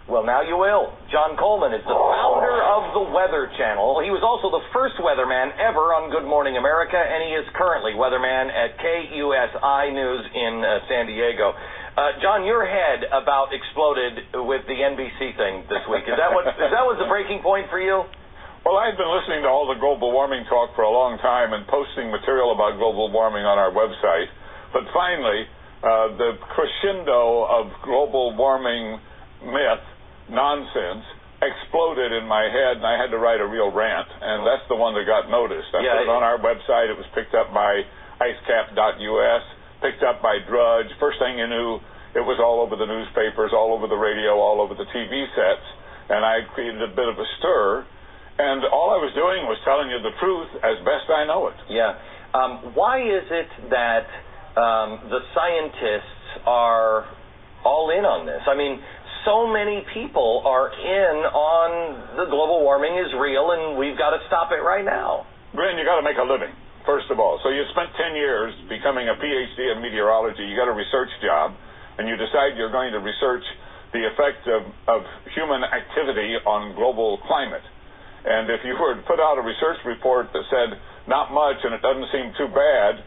Well, now you will. John Coleman is the founder of the Weather Channel. He was also the first weatherman ever on Good Morning America, and he is currently weatherman at KUSI News in San Diego. John, your head about exploded with the NBC thing this week. Is that what the breaking point for you? Well, I've been listening to all the global warming talk for a long time and posting material about global warming on our website. But finally, the crescendo of global warming myth, nonsense, exploded in my head, and I had to write a real rant, and that's the one that got noticed. I put it on our website. It was picked up by icecap.us, picked up by Drudge. First thing you knew, it was all over the newspapers, all over the radio, all over the TV sets, and I created a bit of a stir, and all I was doing was telling you the truth as best I know it. Yeah. Why is it that the scientists are all in on this? I mean, so many people are in on the global warming is real and we've got to stop it right now. Glenn, you got to make a living, first of all. So you spent 10 years becoming a PhD in meteorology. You got a research job, and you decide you're going to research the effect of human activity on global climate. And if you were to put out a research report that said not much and it doesn't seem too bad,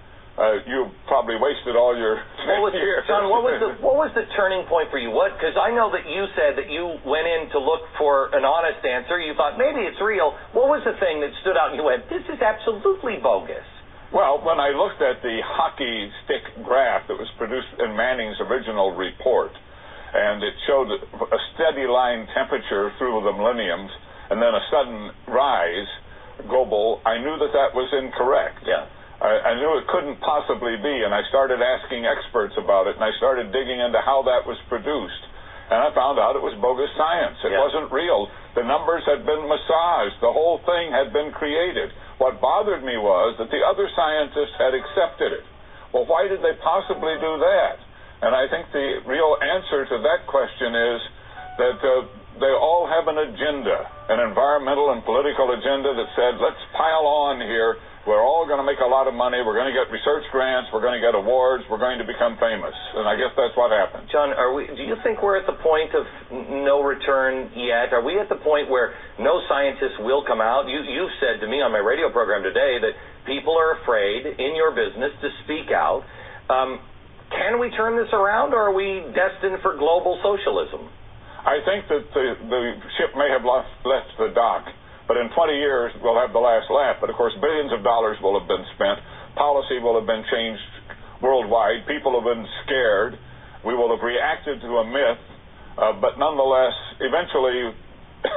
you probably wasted all your years. John, what was the turning point for you? Because I know that you said that you went in to look for an honest answer. You thought maybe it's real. What was the thing that stood out and you went, this is absolutely bogus? Well, when I looked at the hockey stick graph that was produced in Manning's original report, and it showed a steady line temperature through the millenniums and then a sudden rise global, I knew that was incorrect. Yeah. I knew it couldn't possibly be, and I started asking experts about it, and I started digging into how that was produced. And I found out it was bogus science. It wasn't real. The numbers had been massaged. The whole thing had been created. What bothered me was that the other scientists had accepted it. Well, why did they possibly do that? And I think the real answer to that question is that they all have an agenda, an environmental and political agenda that said, let's pile on here. We're all going to make a lot of money. We're going to get research grants. We're going to get awards. We're going to become famous. And I guess that's what happened. John, do you think we're at the point of no return yet? Are we at the point where no scientists will come out? You've said to me on my radio program today that people are afraid in your business to speak out. Can we turn this around, or are we destined for global socialism? I think that the ship may have left the dock. But in 20 years, we'll have the last laugh. But, of course, billions of dollars will have been spent. Policy will have been changed worldwide. People have been scared. We will have reacted to a myth. But nonetheless, eventually,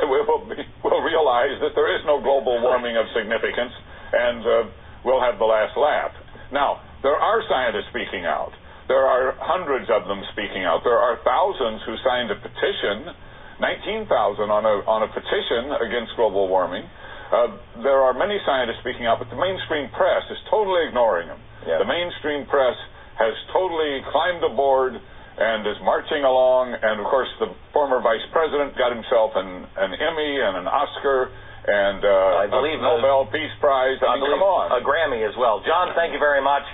we'll realize that there is no global warming of significance, and we'll have the last laugh. Now, there are scientists speaking out. There are hundreds of them speaking out. There are thousands who signed a petition, 19,000 on a petition against global warming. There are many scientists speaking out, but the mainstream press is totally ignoring them. Yeah. The mainstream press has totally climbed aboard and is marching along, and of course the former vice president got himself an Emmy and an Oscar and I believe a Nobel Peace Prize. I mean, come on. A Grammy as well. John, thank you very much.